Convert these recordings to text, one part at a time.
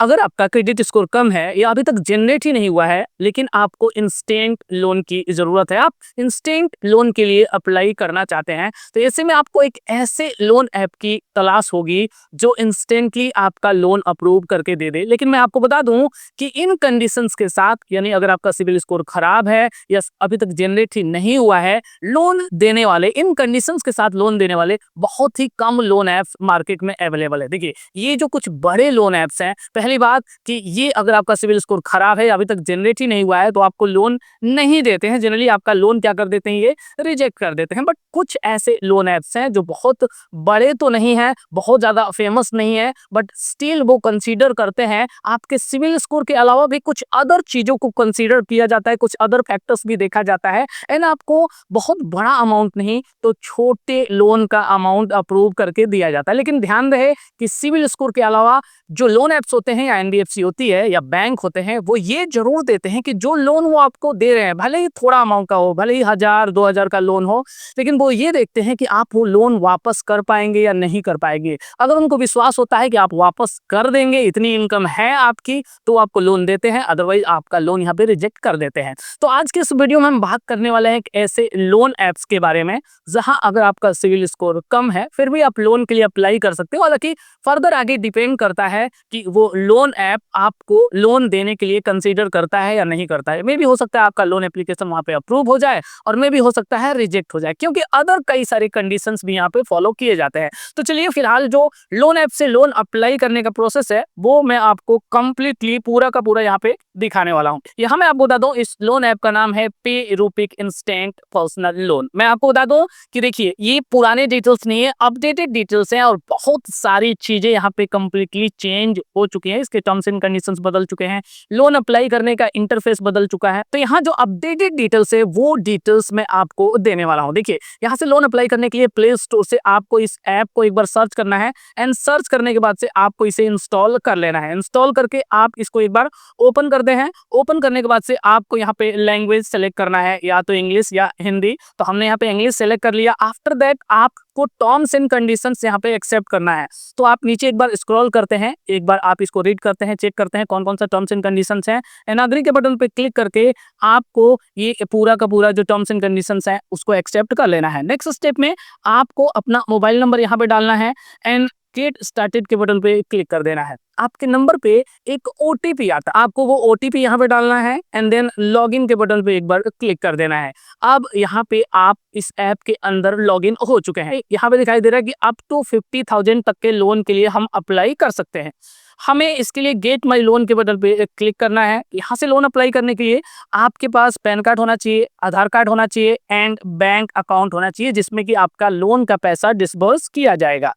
अगर आपका credit score कम है या अभी तक जनरेट ही नहीं हुआ है लेकिन आपको इंस्टेंट लोन की ज़रूरत है, आप इंस्टेंट लोन के लिए अप्लाई करना चाहते हैं, तो ऐसे में आपको एक ऐसे लोन ऐप की तलाश होगी जो इंस्टेंटली आपका लोन अप्रूव करके दे दे। लेकिन मैं आपको बता दूं कि इन कंडीशंस के साथ, यानी अगर आपका सिविल स्कोर खराब है या अभी तक जनरेट ही नहीं हुआ है, लोन देने वाले, इन कंडीशंस के साथ लोन देने वाले बहुत ही कम लोन ऐप्स मार्केट में अवेलेबल है। देखिए, ये जो कुछ बड़े लोन ऐप्स हैं, पहली बात कि ये अगर आपका सिविल स्कोर खराब है, अभी तक जनरेट ही नहीं हुआ है, तो आपको लोन नहीं देते हैं। जनरली आपका लोन क्या कर देते हैं, ये रिजेक्ट कर देते हैं। बट कुछ ऐसे लोन ऐप्स हैं जो बहुत बड़े तो नहीं है, बहुत ज्यादा फेमस नहीं है, बट स्टिल वो कंसीडर करते हैं। आपके सिविल स्कोर के अलावा भी कुछ अदर चीजों को कंसीडर किया जाता है, कुछ अदर फैक्टर्स भी देखा जाता है, एंड आपको बहुत बड़ा अमाउंट नहीं तो छोटे लोन का अमाउंट अप्रूव करके दिया जाता है। लेकिन ध्यान रहे कि सिविल स्कोर के अलावा जो लोन ऐप्स होते हैं या एनबीएफसी होती है या बैंक होते हैं, वो ये जरूर देते हैं कि जो लोन वो आपको दे रहे हैं, भले ही थोड़ा अमाउंट का हो, भले ही 1000-2000 का लोन हो, लेकिन वो ये देखते हैं कि आप वो लोन वापस कर पाएंगे या नहीं कर पाएंगे। अगर उनको विश्वास होता है कि आप वापस कर देंगे, इतनी इनकम है आपकी, तो आपको लोन देते हैं, अदरवाइज आपका लोन यहाँ पे रिजेक्ट कर देते हैं। तो आज के इस वीडियो में हम बात करने वाले हैं ऐसे लोन ऐप्स के बारे में जहां अगर आपका सिविल स्कोर कम है फिर भी आप लोन के लिए अप्लाई कर सकते हो। हालांकि फर्दर आगे डिपेंड करता है कि वो लोन ऐप आपको लोन देने के लिए कंसीडर करता है या नहीं करता है। मे भी हो सकता है आपका लोन एप्लीकेशन वहां पे अप्रूव हो जाए और मे भी हो सकता है रिजेक्ट हो जाए, क्योंकि अदर कई सारे कंडीशंस भी यहाँ पे फॉलो किए जाते हैं। तो चलिए, फिलहाल जो लोन ऐप से लोन अप्लाई करने का प्रोसेस है वो मैं आपको कंप्लीटली पूरा का पूरा यहाँ पे दिखाने वाला हूँ। यहाँ मैं आपको बता दूं, इस लोन ऐप का नाम है पे रूपिक इंस्टेंट पर्सनल लोन। मैं आपको बता दूं कि देखिए, ये पुराने डिटेल्स नहीं है, अपडेटेड डिटेल्स हैं और बहुत सारी चीजें यहाँ पे कंप्लीटली चेंज हो चुकी हैं। इसके टर्म्स एंड कंडीशंस बदल चुके हैं, लोन अप्लाई करने का इंटरफेस बदल चुका है। तो यहाँ जो अपडेटेड डिटेल्स है वो डिटेल्स मैं आपको देने वाला हूँ। देखिए, यहाँ से लोन अप्लाई करने के लिए प्ले स्टोर से आपको इस ऐप को एक बार सर्च करना है, एंड सर्च करने के बाद से आपको इसे इंस्टॉल कर लेना है। इंस्टॉल करके आप इसको एक बार ओपन करते हैं। ओपन करने के बाद से आपको यहाँ पे लैंग्वेज सेलेक्ट करना है, या तो इंग्लिश या हिंदी। तो हमने यहाँ पे इंग्लिश सेलेक्ट कर लिया। आफ्टर दैट आपको टर्म्स एंड कंडीशंस यहाँ पे एक्सेप्ट करना है। तो आप नीचे एक बार स्क्रॉल करते हैं, एक बार आप इसको रीड करते हैं, चेक करते हैं कौन कौन सा टर्म्स एंड कंडीशंस हैं, एंड अग्री के बटन पे क्लिक करके आपको ये पूरा का पूरा जो टर्म्स एंड कंडीशंस हैं उसको एक्सेप्ट कर लेना है। नेक्स्ट स्टेप में आपको अपना मोबाइल नंबर यहाँ पे डालना है, एंड गेट स्टार्टेड के बटन पे क्लिक कर देना है। आपके नंबर पे एक ओटीपी आता है, आपको वो ओटीपी यहाँ पे डालना है, एंड देन लॉगिन के बटन पे एक बार क्लिक कर देना है। अब यहाँ पे आप इस ऐप के अंदर लॉगिन हो चुके हैं। यहाँ पे दिखाई दे रहा है कि अप टू 50,000 तक के लोन के लिए हम अप्लाई कर सकते हैं। हमें इसके लिए गेट माई लोन के बटन पे क्लिक करना है। यहाँ से लोन अप्लाई करने के लिए आपके पास पैन कार्ड होना चाहिए, आधार कार्ड होना चाहिए, एंड बैंक अकाउंट होना चाहिए जिसमें कि आपका लोन का पैसा डिसबर्स किया जाएगा।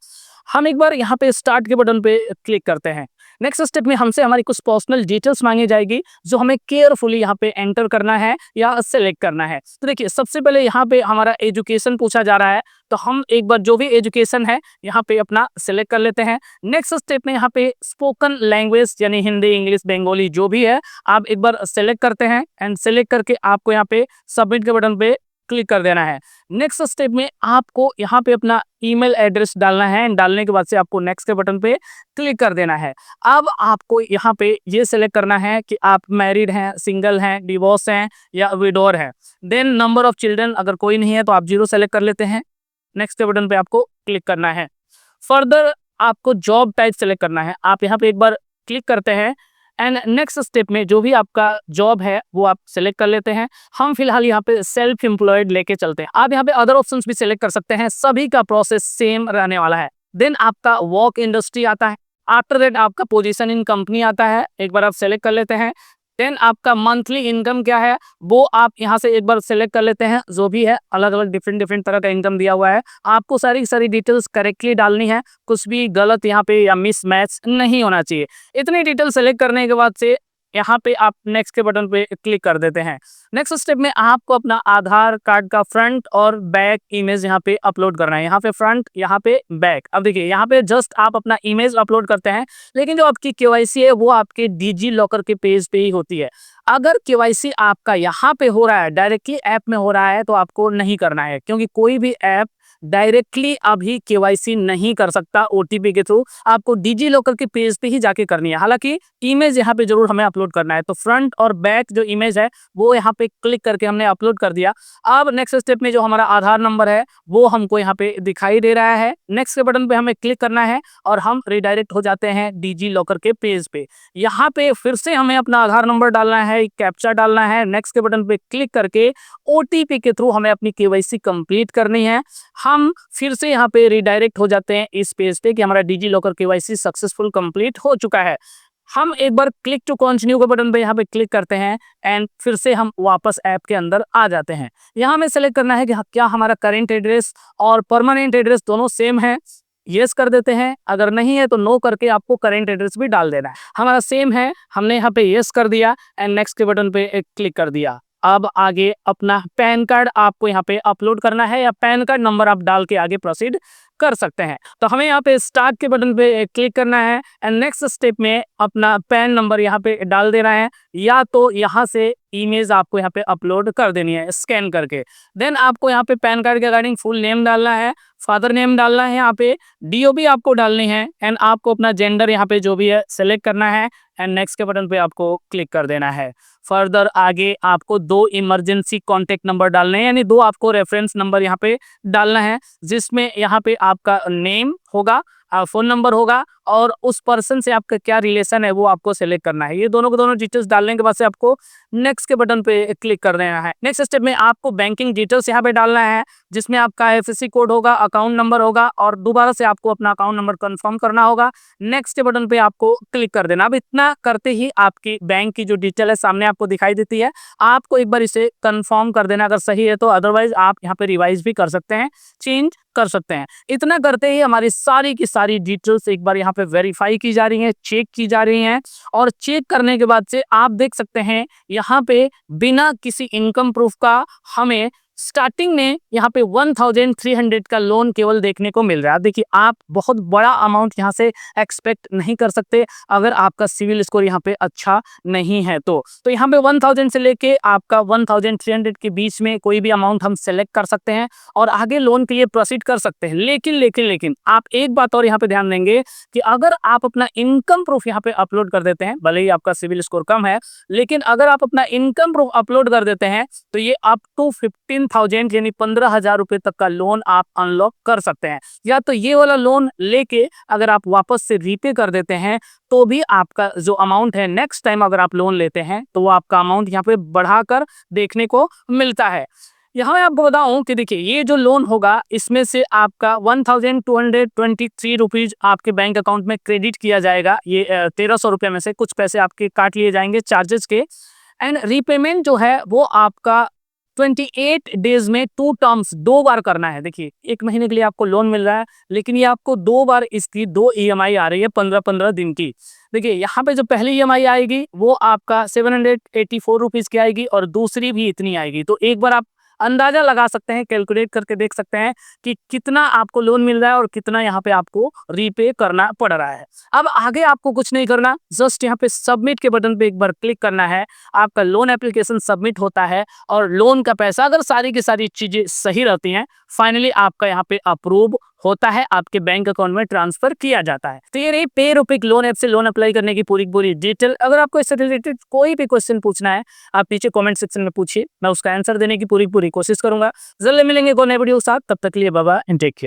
हम एक बार यहाँ पे स्टार्ट के बटन पे क्लिक करते हैं। नेक्स्ट स्टेप में हमसे हमारी कुछ पर्सनल डिटेल्स मांगी जाएगी जो हमें केयरफुली यहाँ पे एंटर करना है या सेलेक्ट करना है। तो देखिए, सबसे पहले यहाँ पे हमारा एजुकेशन पूछा जा रहा है, तो हम एक बार जो भी एजुकेशन है यहाँ पे अपना सेलेक्ट कर लेते हैं। नेक्स्ट स्टेप में यहाँ पे स्पोकन लैंग्वेज यानी हिंदी, इंग्लिश, बंगाली जो भी है आप एक बार सेलेक्ट करते हैं, एंड सेलेक्ट करके आपको यहाँ पे सबमिट के बटन पे क्लिक कर देना है। नेक्स्ट स्टेप में आपको यहाँ पे अपना ईमेल एड्रेस डालना है, एंड डालने के बाद से आपको नेक्स्ट के बटन पे क्लिक कर देना है। अब आपको यहाँ पे ये सेलेक्ट करना है कि आप मैरिड हैं, सिंगल हैं, डिवोर्स हैं या विडोर हैं। देन नंबर ऑफ चिल्ड्रन, अगर कोई नहीं है तो आप 0 सेलेक्ट कर लेते हैं। नेक्स्ट के बटन पे आपको क्लिक करना है। फर्दर आपको जॉब टाइप सेलेक्ट करना है, आप यहाँ पे एक बार क्लिक करते हैं, एंड नेक्स्ट स्टेप में जो भी आपका जॉब है वो आप सेलेक्ट कर लेते हैं। हम फिलहाल यहाँ पे सेल्फ एम्प्लॉयड लेके चलते हैं। आप यहाँ पे अदर ऑप्शंस भी सेलेक्ट कर सकते हैं, सभी का प्रोसेस सेम रहने वाला है। देन आपका वर्क इंडस्ट्री आता है, आफ्टर दैट आपका पोजीशन इन कंपनी आता है, एक बार आप सेलेक्ट कर लेते हैं। देन आपका मंथली इनकम क्या है वो आप यहाँ से एक बार सेलेक्ट कर लेते हैं। जो भी है, अलग अलग डिफरेंट तरह का इनकम दिया हुआ है, आपको सारी डिटेल्स करेक्टली डालनी है, कुछ भी गलत यहाँ पे या मिसमैच नहीं होना चाहिए। इतनी डिटेल सेलेक्ट करने के बाद से यहाँ पे आप नेक्स्ट के बटन पे क्लिक कर देते हैं। नेक्स्ट स्टेप में आपको अपना आधार कार्ड का फ्रंट और बैक इमेज यहाँ पे अपलोड करना है। यहाँ पे फ्रंट, यहाँ पे बैक। अब देखिए, यहाँ पे जस्ट आप अपना इमेज अपलोड करते हैं, लेकिन जो आपकी केवाईसी है वो आपके डिजी लॉकर के पेज पे ही होती है। अगर केवाईसी आपका यहाँ पे हो रहा है, डायरेक्टली ऐप में हो रहा है, तो आपको नहीं करना है, क्योंकि कोई भी ऐप डायरेक्टली अभी केवाईसी नहीं कर सकता ओटीपी के थ्रू, आपको डिजी लॉकर के पेज पे ही जाके करनी है। हालांकि इमेज यहाँ पे जरूर हमें अपलोड करना है, तो फ्रंट और बैक जो इमेज है वो यहाँ पे क्लिक करके हमने अपलोड कर दिया। अब नेक्स्ट स्टेप में जो हमारा आधार नंबर है वो हमको यहाँ पे दिखाई दे रहा है, नेक्स्ट के बटन पे हमें क्लिक करना है और हम रिडायरेक्ट हो जाते हैं डिजी लॉकर के पेज पे। यहाँ पे फिर से हमें अपना आधार नंबर डालना है, कैप्चा डालना है, नेक्स्ट के बटन पे क्लिक करके ओटीपी के थ्रू हमें अपनी केवाईसी कंप्लीट करनी है। हम फिर से यहाँ पे रिडायरेक्ट हो जाते हैं इस पेज पे कि हमारा digi locker KYC successful complete हो चुका है। हम एक बार क्लिक टू कंटिन्यू के बटन पे यहाँ पे क्लिक करते हैं एंड फिर से हम वापस ऐप के अंदर आ जाते हैं। यहाँ हमें सेलेक्ट करना है कि क्या हमारा करेंट एड्रेस और परमानेंट एड्रेस दोनों सेम है, यस कर देते हैं। अगर नहीं है तो नो करके आपको करेंट एड्रेस भी डाल देना है। हमारा सेम है, हमने यहाँ पे यस कर दिया एंड नेक्स्ट के बटन पे एक क्लिक कर दिया। अब आगे अपना पैन कार्ड आपको यहाँ पे अपलोड करना है या पैन कार्ड नंबर आप डाल के आगे प्रोसीड कर सकते हैं। तो हमें यहाँ पे स्टार्ट के बटन पे क्लिक करना है एंड नेक्स्ट स्टेप में अपना पैन नंबर यहाँ पे डाल देना है, या तो यहाँ से इमेज आपको यहाँ पे अपलोड कर देनी है स्कैन करके। देन आपको यहाँ पे पैन कार्ड के अकॉर्डिंग फुल नेम डालना है, फादर नेम डालना है, यहाँ पे डीओबी आपको डालनी है एंड आपको अपना जेंडर यहाँ पे जो भी है सेलेक्ट करना है एंड नेक्स्ट के बटन पे आपको क्लिक कर देना है। फर्दर आगे आपको 2 इमरजेंसी कॉन्टेक्ट नंबर डालने हैं, यानी 2 आपको रेफरेंस नंबर यहाँ पे डालना है, जिसमें यहाँ पे आपका नेम होगा, फोन नंबर होगा और उस पर्सन से आपका क्या रिलेशन है वो आपको सेलेक्ट करना है। ये दोनों को दोनों डिटेल्स डालने के बाद से आपको नेक्स्ट के बटन पे क्लिक कर देना है। नेक्स्ट स्टेप में आपको बैंकिंग डिटेल्स यहाँ पे डालना है, जिसमें आपका आईएफएससी कोड होगा, अकाउंट नंबर होगा और दोबारा से आपको अपना अकाउंट नंबर कंफर्म करना होगा। नेक्स्ट के बटन पे आपको क्लिक कर देना। अब इतना करते ही आपकी बैंक की जो डिटेल है सामने आपको दिखाई देती है। आपको एक बार इसे कंफर्म कर देना अगर सही है तो, अदरवाइज आप यहाँ पे रिवाइज भी कर सकते हैं, चेंज कर सकते हैं। इतना करते ही हमारी सारी की सारी डिटेल्स एक बार यहाँ पे वेरीफाई की जा रही हैं, चेक की जा रही हैं और चेक करने के बाद से आप देख सकते हैं यहाँ पे बिना किसी इनकम प्रूफ का हमें स्टार्टिंग में यहाँ पे 1300 का लोन केवल देखने को मिल रहा है। देखिए आप बहुत बड़ा अमाउंट यहाँ से एक्सपेक्ट नहीं कर सकते अगर आपका सिविल स्कोर यहाँ पे अच्छा नहीं है तो यहाँ पे 1000 से लेके आपका 1300 के बीच में कोई भी अमाउंट हम सेलेक्ट कर सकते हैं और आगे लोन के लिए प्रोसीड कर सकते हैं। लेकिन आप एक बात और यहाँ पे ध्यान देंगे कि अगर आप अपना इनकम प्रूफ यहाँ पे अपलोड कर देते हैं, भले ही आपका सिविल स्कोर कम है, लेकिन अगर आप अपना इनकम प्रूफ अपलोड कर देते हैं तो ये अप टू 15,000 यानी 15,000 रुपए तक का लोन आप अनलॉक कर सकते हैं। या तो ये वाला लोन लेके अगर आप वापस से रीपे कर देते हैं तो भी आपका जो अमाउंट है नेक्स्ट टाइम अगर आप लोन लेते हैं तो वो आपका अमाउंट यहाँ पे बढ़ाकर देखने को मिलता है। यहाँ मैं आपको बताऊं कि देखिए ये जो लोन होगा इसमें से आपका 1223 रुपीज आपके बैंक अकाउंट में क्रेडिट किया जाएगा। ये 1300 रुपये में से कुछ पैसे आपके काट लिए जाएंगे चार्जेस के एंड रीपेमेंट जो है वो आपका 28 डेज में 2 टर्म्स 2 बार करना है। देखिए 1 महीने के लिए आपको लोन मिल रहा है लेकिन ये आपको 2 बार इसकी 2 ईएमआई आ रही है 15-15 दिन की। देखिए यहाँ पे जो पहली ईएमआई आएगी वो आपका 784 रुपीज की आएगी और दूसरी भी इतनी आएगी। तो एक बार आप अंदाजा लगा सकते हैं, कैलकुलेट करके देख सकते हैं कि कितना आपको लोन मिल रहा है और कितना यहाँ पे आपको रीपे करना पड़ रहा है। अब आगे आपको कुछ नहीं करना, जस्ट यहाँ पे सबमिट के बटन पे एक बार क्लिक करना है। आपका लोन एप्लीकेशन सबमिट होता है और लोन का पैसा अगर सारी की सारी चीजें सही रहती हैं फाइनली आपका यहाँ पे अप्रूव होता है, आपके बैंक अकाउंट में ट्रांसफर किया जाता है। तो ये रही पेरोपिक लोन ऐप से लोन अप्लाई करने की पूरी डिटेल। अगर आपको इससे रिलेटेड कोई भी क्वेश्चन पूछना है आप नीचे कमेंट सेक्शन में पूछिए, मैं उसका आंसर देने की पूरी कोशिश करूंगा। जल्द मिलेंगे नए वीडियो के साथ, तब तक के लिए bye bye and take care.